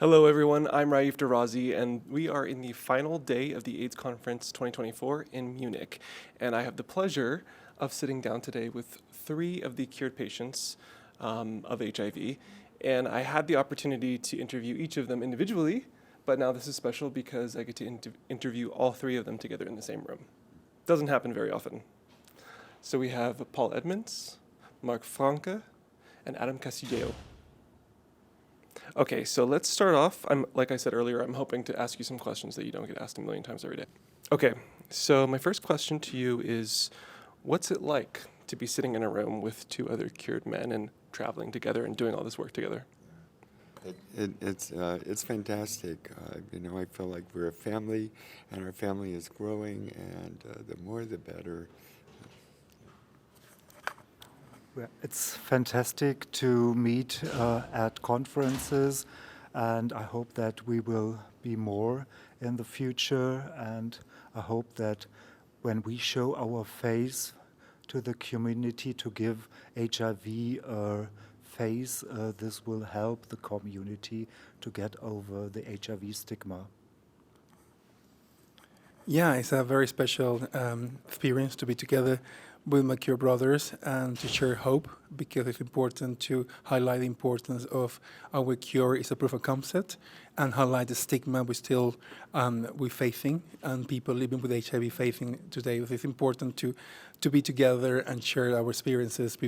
Hello, everyone. I'm Raif, Derrazi, and we are in the final day of the AIDS Conference 2024 in Munich. And I have the pleasure of sitting down today with 3 of the cured patients of HIV. And I had the opportunity to interview each of them individually, but now this is special because I get to interview all 3 of them together in the same room. Doesn't happen very often. So we have Paul Edmonds, Marc Franke, and Adam Castillejo. Okay, so let's start off. Like I said earlier, I'm hoping to ask you some questions that you don't get asked a million times every day. Okay, so my first question to you is, what's it like to be sitting in a room with 2 other cured men and traveling together and doing all this work together? It's fantastic. I feel like we're a family, and our family is growing, and the more the better. Well, it's fantastic to meet at conferences, and I hope that we will be more in the future, and I hope that when we show our face to the community to give HIV a face, this will help the community to get over the HIV stigma. Yeah, it's a very special experience to be together with my cure brothers and to share hope, because it's important to highlight the importance of our cure is a proof of concept and highlight the stigma we're facing and people living with HIV facing today. It's important to be together and share our experiences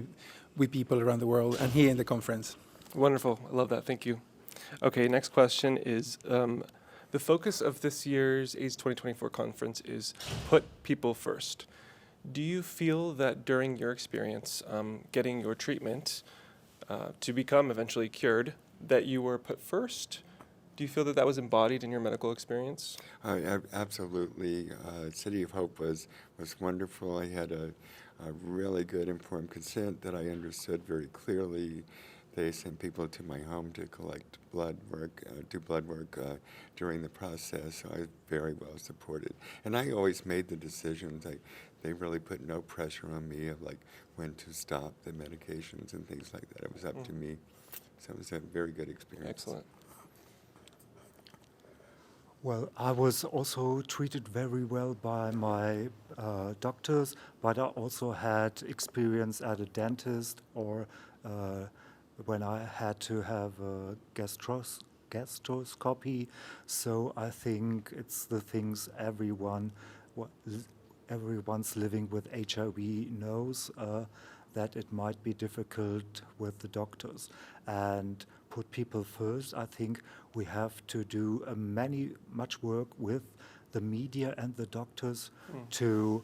with people around the world and here in the conference. Wonderful. I love that. Thank you. Okay, next question is, the focus of this year's AIDS 2024 conference is put people first. Do you feel that during your experience getting your treatment to become eventually cured, that you were put first? Do you feel that that was embodied in your medical experience? Absolutely. City of Hope was wonderful. I had a really good informed consent that I understood very clearly. They sent people to my home to collect blood work, do blood work during the process. So I was very well supported. And I always made the decisions. They really put no pressure on me of like when to stop the medications and things like that. It was up to me. So it was a very good experience. Excellent. Well, I was also treated very well by my doctors, but I also had experience at a dentist or when I had to have a gastroscopy. So I think it's the things everyone's living with HIV knows, that it might be difficult with the doctors. And put people first, I think we have to do much work with the media and the doctors to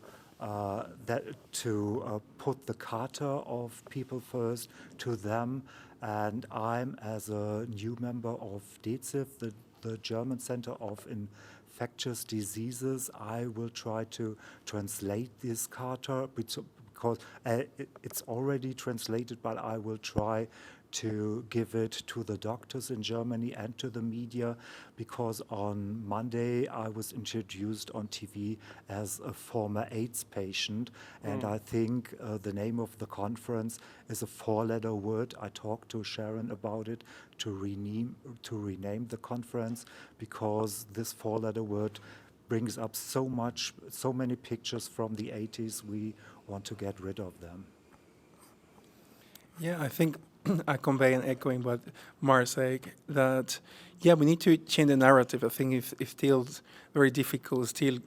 put the charter of people first to them. And I'm, as a new member of DEZIF, the German Center of Infectious Diseases, I will try to translate this charter because it's already translated, but I will try to give it to the doctors in Germany and to the media, because on Monday I was introduced on TV as a former AIDS patient, and I think the name of the conference is a 4-letter word. I talked to Sharon about it to rename the conference, because this 4-letter word brings up so many pictures from the 80s. We want to get rid of them. Yeah, I think I convey and echoing what Marc said, that, yeah, we need to change the narrative. I think it's still very difficult. Still,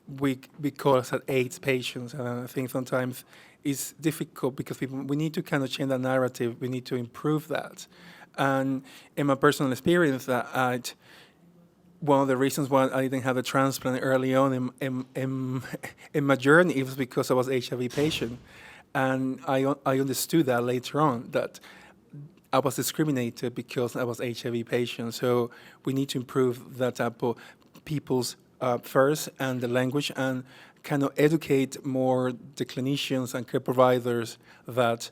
we call us AIDS patients, and I think sometimes it's difficult because we need to kind of change that narrative. We need to improve that. And in my personal experience, that one of the reasons why I didn't have a transplant early on in my journey, it was because I was an HIV patient. And I understood that later on, that I was discriminated because I was HIV patient. So we need to improve that type of people's first and the language, and kind of educate more the clinicians and care providers that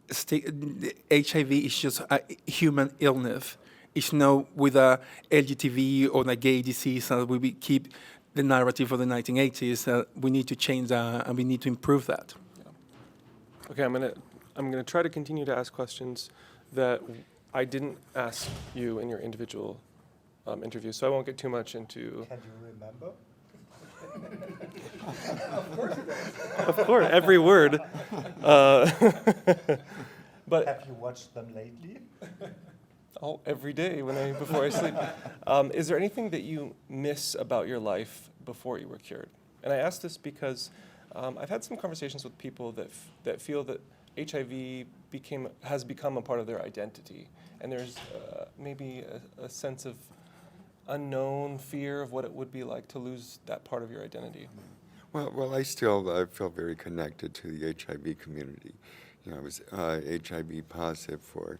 HIV is just a human illness. It's not with a LGTB or a gay disease, and we keep the narrative of the 1980s. We need to change that, and we need to improve that. Okay, I'm gonna try to continue to ask questions that I didn't ask you in your individual interview, so I won't get too much into. Can you remember? Of course, every word. But Have you watched them lately? every day before I sleep. Is there anything that you miss about your life before you were cured? And I ask this because I've had some conversations with people that feel that HIV has become a part of their identity, and there's maybe a sense of unknown fear of what it would be like to lose that part of your identity. Well, I still feel very connected to the HIV community. You know, I was HIV positive for,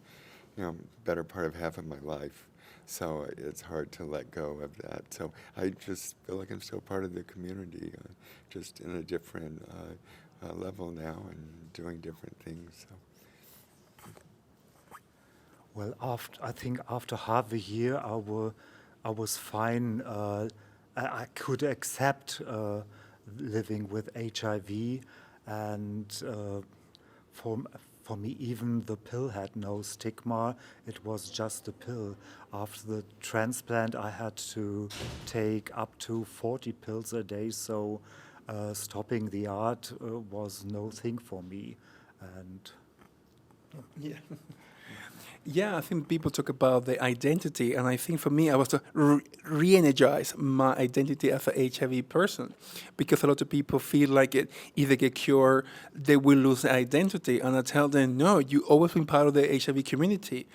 better part of half of my life, so it's hard to let go of that. So I just feel like I'm still part of the community, just in a different level now and doing different things. So. Well, I think after half a year, I was fine. I could accept living with HIV, and for me, even the pill had no stigma. It was just a pill. After the transplant, I had to take up to 40 pills a day, so stopping the art was no thing for me. And Yeah. Yeah, I think people talk about the identity, and I think for me, I was to re-energize my identity as a HIV person, because a lot of people feel like it either get cured, they will lose their identity, and I tell them, no, you always been part of the HIV community,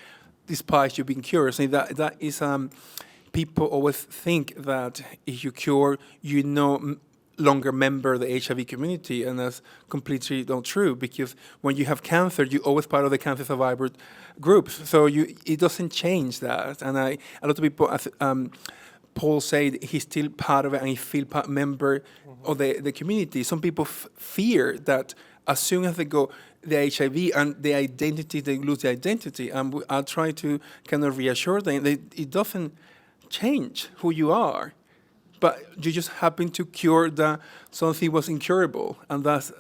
despite you being cured. So that is people always think that if you cure, you no longer member of the HIV community, and that's completely not true, because when you have cancer, you're always part of the cancer survivor groups, so it doesn't change that. And a lot of people, as Paul said, he's still part of it and he feel member of the community. Some people fear that as soon as they go the HIV and the identity, they lose the identity, and I try to kind of reassure them that it doesn't change who you are, but you just happen to cure something was incurable, and that's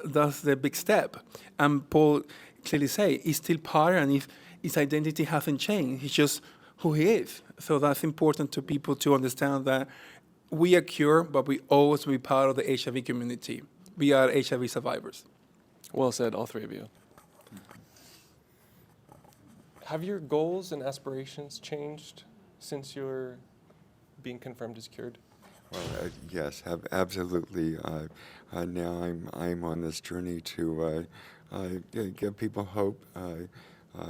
the big step. And Paul clearly say he's still part, and if his identity hasn't changed, he's just who he is. So that's important to people to understand that we are cured, but we always will be part of the HIV community. We are HIV survivors. Well said, all three of you. Have your goals and aspirations changed since you're being confirmed as cured? Well, yes, absolutely. Now I'm on this journey to give people hope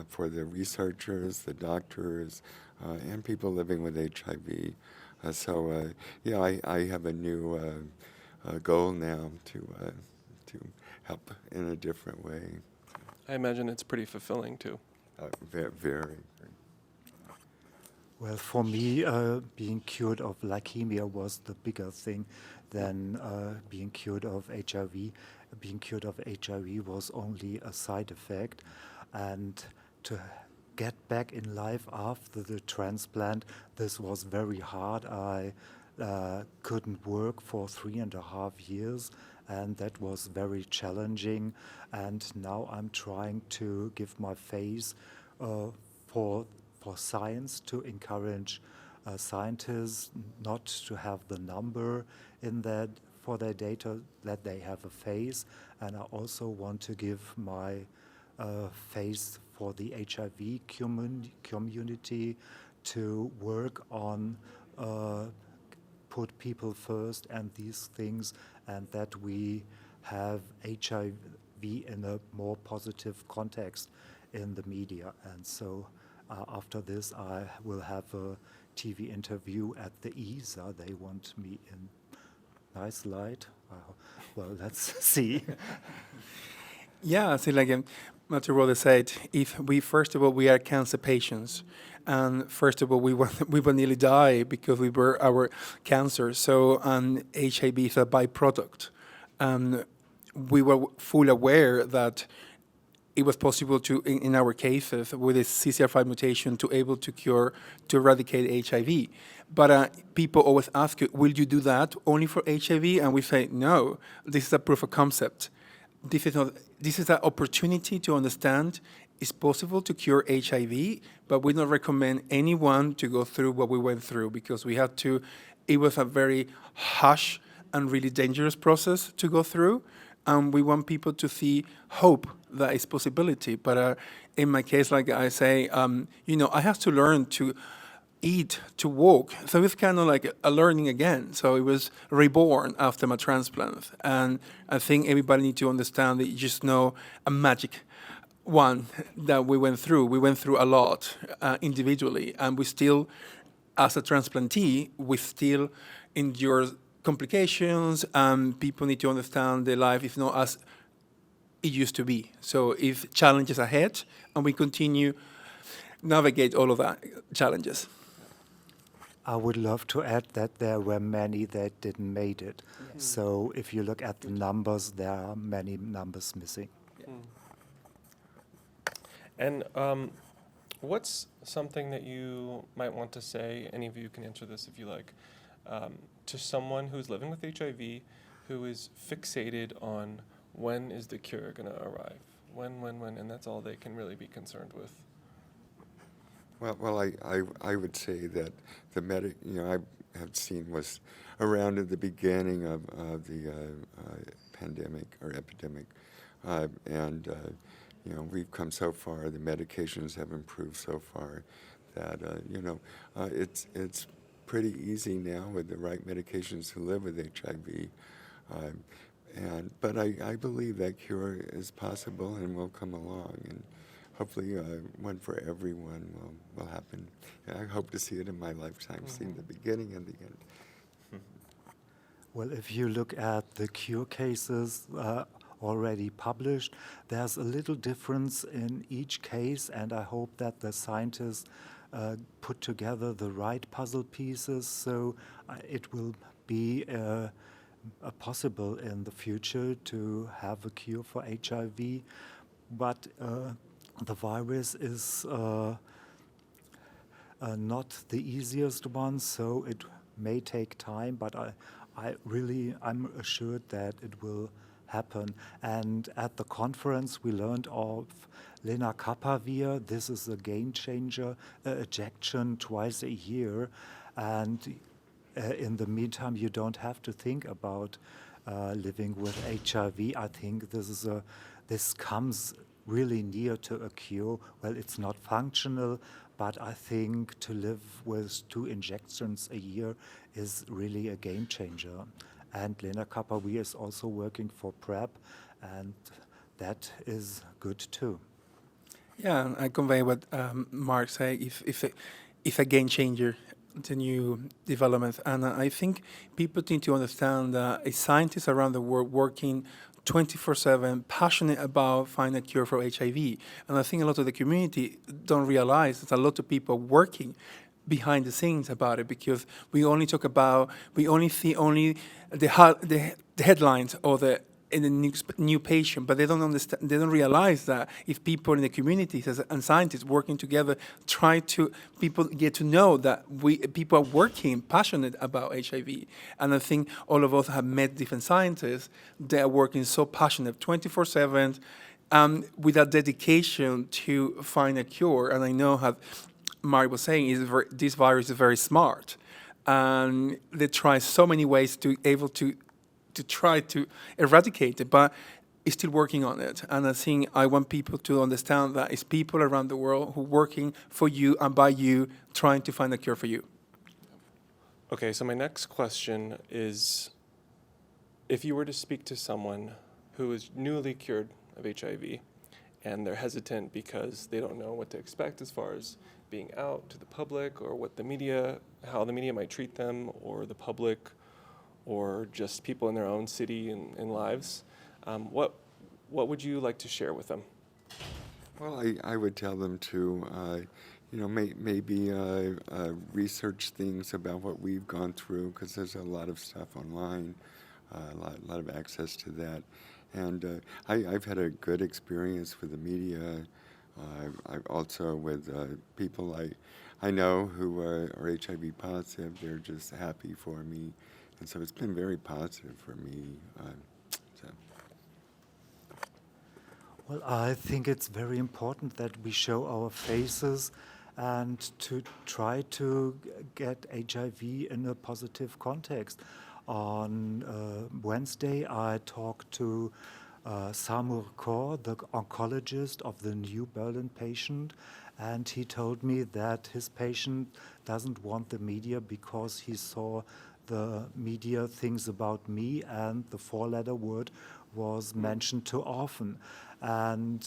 for the researchers, the doctors, and people living with HIV. I have a new goal now to help in a different way. I imagine it's pretty fulfilling too. Very. well, for me, being cured of leukemia was the bigger thing than being cured of HIV. Being cured of HIV was only a side effect, and to get back in life after the transplant, this was very hard. I couldn't work for 3.5 years, and that was very challenging. And now I'm trying to give my face for science, to encourage scientists not to have the number in that for their data, that they have a face. And I also want to give my face for the HIV community to work on put people first and these things, and that we have HIV in a more positive context in the media. And so after this, I will have a TV interview at the ESA. They want me in nice light. Well, let's see. Yeah, I think like Matthew Rode said, if we, first of all, we are cancer patients, and first of all, we will nearly die because we were our cancer. So, HIV is a byproduct. We were fully aware that it was possible to, in our cases, with a CCR5 mutation, to able to cure, to eradicate HIV. But people always ask, will you do that only for HIV? And we say, no, this is a proof of concept. This is an opportunity to understand it's possible to cure HIV, but we don't recommend anyone to go through what we went through because it was a very harsh and really dangerous process to go through. And we want people to see hope that is possibility. But in my case, like I say, I have to learn to eat, to walk. So it's kind of like a learning again. So it was reborn after my transplant. And I think everybody needs to understand that you just know a magic one that we went through. We went through a lot individually. And we still, as a transplantee, we still endure complications. People need to understand their life is not as it used to be. So if challenges ahead, and we continue navigate all of that challenges. I would love to add that there were many that didn't make it. So if you look at the numbers, there are many numbers missing. And what's something that you might want to say, any of you can answer this if you like, to someone who's living with HIV who is fixated on when is the cure going to arrive? When, and that's all they can really be concerned with. Well, I would say that the I have seen was around at the beginning of the pandemic or epidemic, and we've come so far. The medications have improved so far that it's pretty easy now with the right medications to live with HIV. But I believe that cure is possible and will come along, and hopefully one for everyone will happen. And I hope to see it in my lifetime, seeing the beginning and the end. Well, if you look at the cure cases already published, there's a little difference in each case, and I hope that the scientists put together the right puzzle pieces so it will be possible in the future to have a cure for HIV. But the virus is not the easiest one, so it may take time, but I'm assured that it will happen. And at the conference, we learned of lenacapavir. This is a game changer, ejection twice a year. And in the meantime, you don't have to think about living with HIV. I think this comes really near to a cure. Well, it's not functional, but I think to live with 2 injections a year is really a game changer. And lenacapavir is also working for PrEP, and that is good too. Yeah, I convey what Mark said. If a game changer, the new development, and I think people need to understand that scientists around the world working 24/7, passionate about finding a cure for HIV. And I think a lot of the community don't realize that a lot of people working behind the scenes about it, because we only see the headlines or the new patient, but they don't understand. They don't realize that if people in the communities and scientists working together people get to know that people are working passionate about HIV. And I think all of us have met different scientists that are working so passionate 24/7 with that dedication to find a cure. And I know how Mark was saying this virus is very smart, and they try so many ways to try to eradicate it, but it's still working on it. And I think I want people to understand that it's people around the world who are working for you and by you, trying to find a cure for you. Okay, so my next question is, if you were to speak to someone who is newly cured of HIV and they're hesitant because they don't know what to expect as far as being out to the public, or how the media might treat them, or the public, or just people in their own city and lives, what would you like to share with them? Well, I would tell them to, maybe research things about what we've gone through, because there's a lot of stuff online, a lot of access to that. And I've had a good experience with the media. I've also with people I know who are HIV positive. They're just happy for me. And so it's been very positive for me. Well, I think it's very important that we show our faces and to try to get HIV in a positive context. On Wednesday, I talked to Samur Kaur, the oncologist of the New Berlin patient, and he told me that his patient doesn't want the media because he saw the media things about me and the four-letter word was mentioned too often. And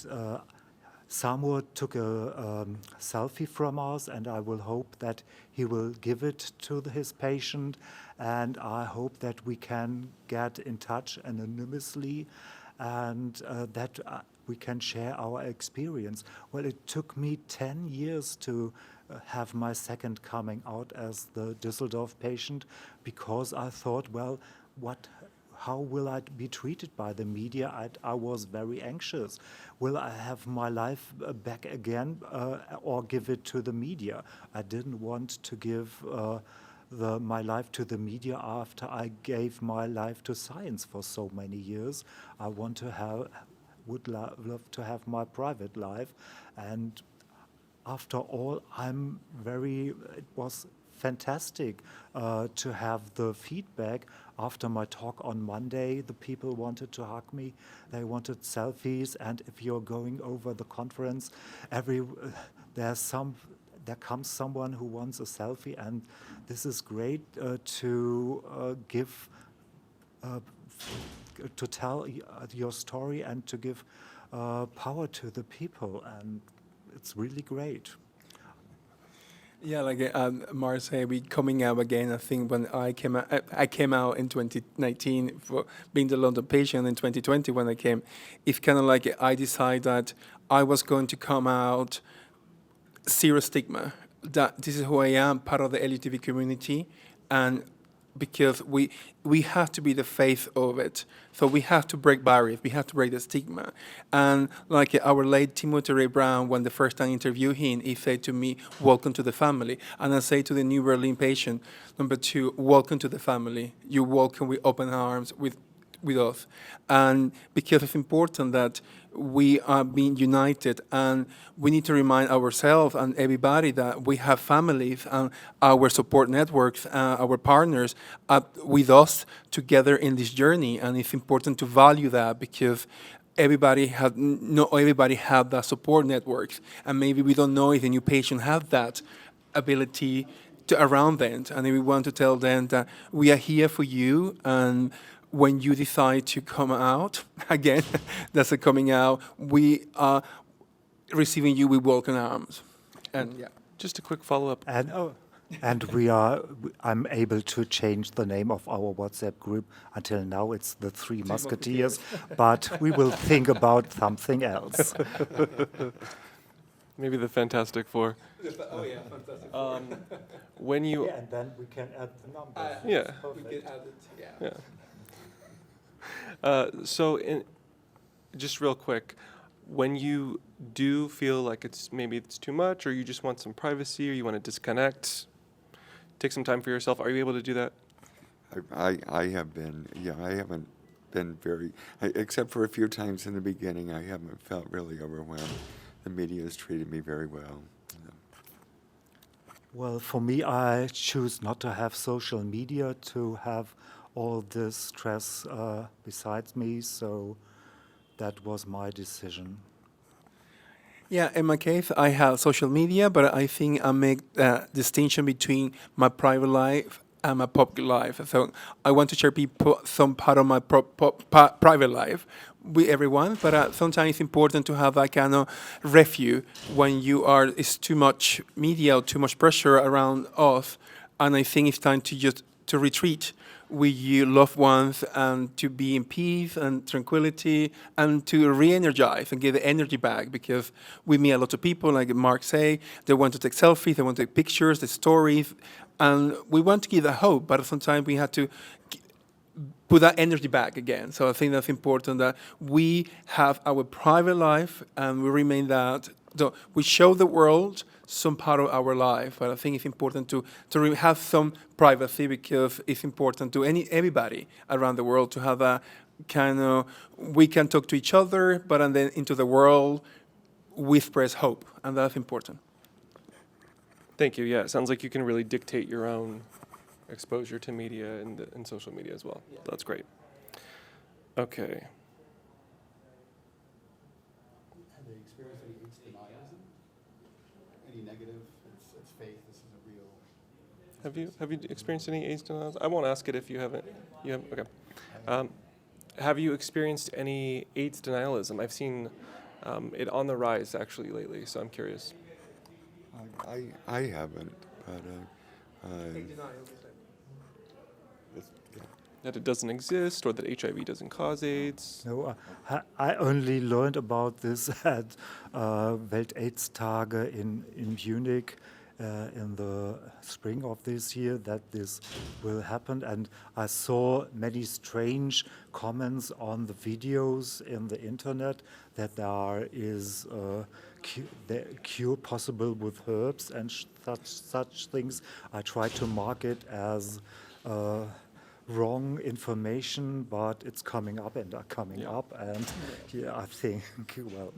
Samur took a selfie from us, and I will hope that he will give it to his patient, and I hope that we can get in touch anonymously and that we can share our experience. Well, it took me 10 years to have my second coming out as the Düsseldorf patient because I thought, well, how will I be treated by the media? I was very anxious. Will I have my life back again or give it to the media? I didn't want to give my life to the media after I gave my life to science for so many years. I would love to have my private life. And after all, it was fantastic to have the feedback. After my talk on Monday, the people wanted to hug me. They wanted selfies, and if you're going over the conference, there comes someone who wants a selfie, and this is great to give, to tell your story and to give power to the people, and it's really great. Yeah, like Marc said, we coming out again. I think when I came out in 2019 for being the London patient. In 2020 when I came, it's kind of like I decided that I was going to come out zero stigma. That this is who I am, part of the LGTB community, and because we have to be the face of it. So we have to break barriers, we have to break the stigma. And like our late Timothy Ray Brown, when the first time I interviewed him, he said to me, welcome to the family. And I say to the New Berlin patient, number 2, welcome to the family. You're welcome with open arms with us. And because it's important that we are being united, and we need to remind ourselves and everybody that we have families and our support networks, our partners with us together in this journey, and it's important to value that because not everybody have that support networks, and maybe we don't know if the new patient have that ability to around them, and we want to tell them that we are here for you, and when you decide to come out, again, that's a coming out, we are receiving you with welcome arms. And yeah. Just a quick follow-up. And I'm able to change the name of our WhatsApp group. Until now, it's the Three Musketeers, but we will think about something else. Maybe the Fantastic Four. Oh yeah, fantastic. When you... Yeah, and then we can add the numbers. Yeah. We can add it, yeah. So, just real quick, when you do feel like maybe it's too much, or you just want some privacy, or you want to disconnect, take some time for yourself, are you able to do that? I have been, I haven't been except for a few times in the beginning, I haven't felt really overwhelmed. The media has treated me very well. Well, for me, I choose not to have social media to have all this stress besides me, so that was my decision. Yeah, in my case, I have social media, but I think I make a distinction between my private life and my public life. So I want to share some part of my private life with everyone, but sometimes it's important to have that kind of refuge when it's too much media or too much pressure around us, and I think it's time to retreat with your loved ones and to be in peace and tranquility and to re-energize and get the energy back, because we meet a lot of people, like Marc say, they want to take selfies, they want to take pictures, the stories, and we want to give that hope, but sometimes we have to put that energy back again. So I think that's important that we have our private life and we remain that. So we show the world some part of our life, but I think it's important to have some privacy, because it's important to everybody around the world to have a kind of we can talk to each other, but and then into the world, we spread hope, and that's important. Thank you. Yeah, it sounds like you can really dictate your own exposure to media and social media as well. That's great. Okay. Have they experienced any AIDS denialism? Any negative? It's fake. This is a real. Have you experienced any AIDS denials? I won't ask it if you haven't. You have okay. Have you experienced any AIDS denialism? I've seen it on the rise actually lately, so I'm curious. I haven't, but That it doesn't exist or that HIV doesn't cause AIDS? No, I only learned about this at Welt-AIDS-Tage in Munich in the spring of this year, that this will happen. And I saw many strange comments on the videos in the internet that there is the cure possible with herbs and such things. I tried to mark it as wrong information, but it's coming up and are coming up, and yeah, I think, well.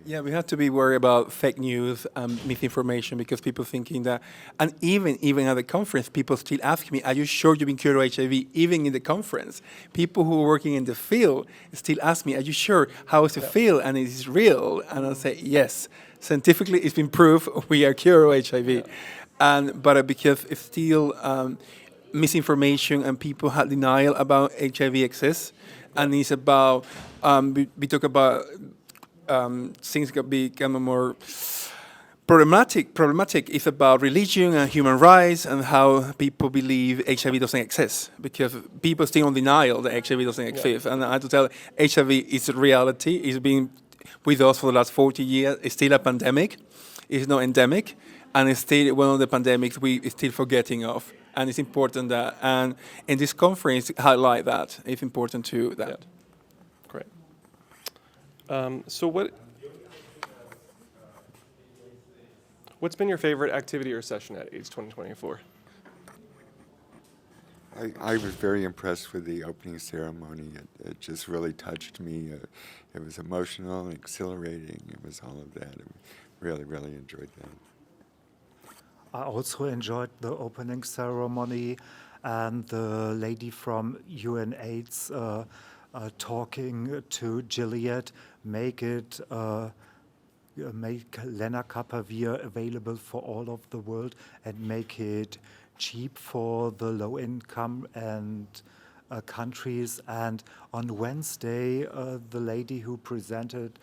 Yeah, we have to be worried about fake news and misinformation, because people thinking that, and even at the conference, people still ask me, "Are you sure you've been cured of HIV?" Even in the conference, people who are working in the field still ask me, "Are you sure? How does it feel? And is it real?" And I say, "Yes, scientifically, it's been proved we are cured of HIV." But because it's still misinformation and people have denial about HIV exists, and it's about we talk about. Things can become more problematic is about religion and human rights and how people believe HIV doesn't exist, because people still in denial that HIV doesn't exist. And I have to tell, HIV is a reality. It's been with us for the last 40 years. It's still a pandemic. It's not endemic, and it's still one of the pandemics we're still forgetting of. And it's important that, and in this conference, highlight that. It's important to that. Yeah. Great. So what's been your favorite activity or session at AIDS 2024? I was very impressed with the opening ceremony. It just really touched me. It was emotional and exhilarating. It was all of that. I really enjoyed that. I also enjoyed the opening ceremony and the lady from UNAIDS talking to Gilead, make lenacapavir available for all of the world and make it cheap for the low income and countries. And on Wednesday, the lady who presented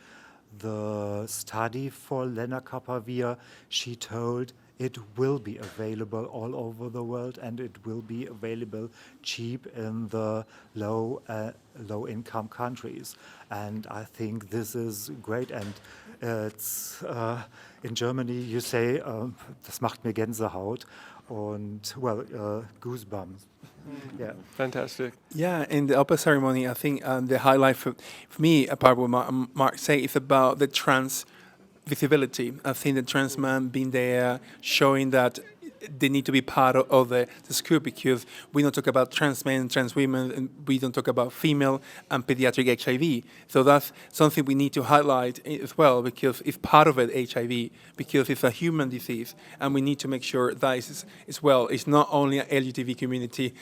the study for lenacapavir, she told it will be available all over the world, and it will be available cheap in the low-income countries. And I think this is great. And it's in Germany you say, das macht mir Gänsehaut, and well, goosebumps. Yeah. Fantastic. Yeah, in the open ceremony, I think the highlight for me, apart from what Mark said, is about the trans visibility. I think the trans man being there, showing that they need to be part of the scoop, because we don't talk about trans men, trans women, and we don't talk about female and pediatric HIV. So that's something we need to highlight as well, because it's part of it, HIV, because it's a human disease, and we need to make sure that is as well. It's not only an LGBT community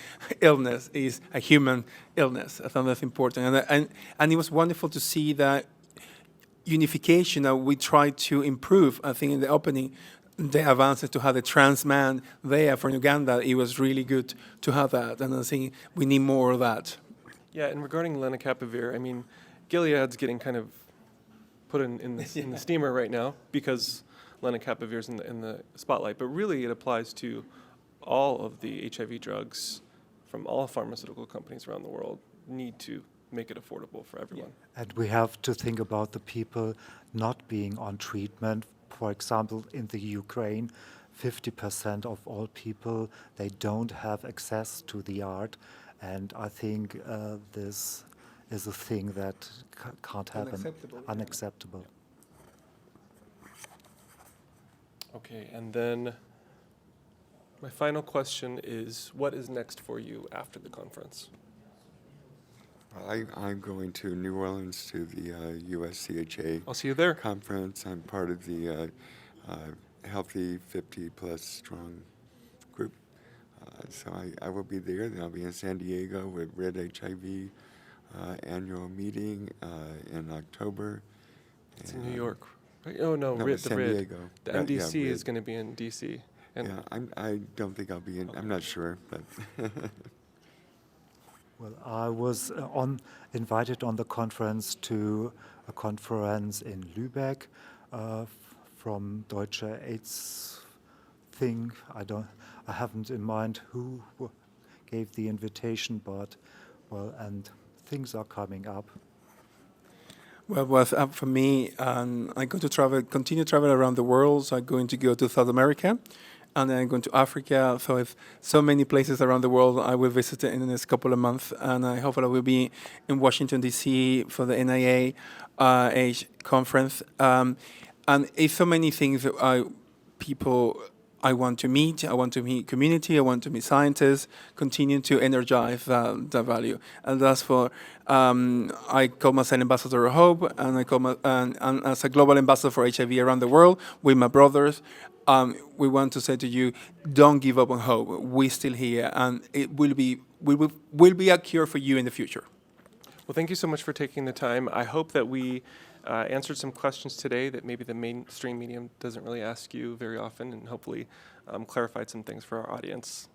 illness, it's a human illness. I think that's important. And it was wonderful to see that unification that we try to improve. I think in the opening, the advances to have the trans man there from Uganda, it was really good to have that, and I think we need more of that. Yeah, and regarding lenacapavir, I mean, Gilead's getting kind of put in the steamer right now because lenacapavir's in the spotlight, but really it applies to all of the HIV drugs from all pharmaceutical companies around the world need to make it affordable for everyone. And we have to think about the people not being on treatment. For example, in the Ukraine, 50% of all people, they don't have access to the art. And I think this is a thing that can't happen. Unacceptable. Okay, and then my final question is, what is next for you after the conference? I'm going to New Orleans to the USCHA I'll see you there. conference. I'm part of the Healthy 50 Plus Strong group. So I will be there. Then I'll be in San Diego with Red HIV annual meeting in October. It's in New York. Right? Oh, no, No, RID, San the RID. Diego. The Yeah, MDC is RID. going to be in DC. And Yeah, I don't think I'll be in. I'm not sure, but Well, I was invited on the conference to a conference in Lübeck from Deutsche AIDS thing. I haven't in mind who gave the invitation, but well, and things are coming up. Well, what's up for me, I'm going to continue travel around the world. So I'm going to go to South America, and then I'm going to Africa. So if so many places around the world, I will visit in the next couple of months, and I hope I will be in Washington D.C. for the NIA AIDS conference. And it's so many things that people I want to meet. I want to meet community. I want to meet scientists. Continue to energize that value, and that's for. I call myself Ambassador of Hope, and I call and as a global ambassador for HIV around the world with my brothers. We want to say to you, don't give up on hope. We're still here, and it will be a cure for you in the future. well, thank you so much for taking the time. I hope that we answered some questions today that maybe the mainstream medium doesn't really ask you very often, and hopefully clarified some things for our audience.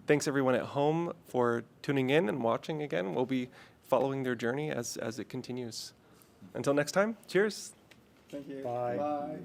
Thanks everyone at home for tuning in and watching again. We'll be following their journey as it continues. Until next time, cheers. Thank you. Bye. Bye.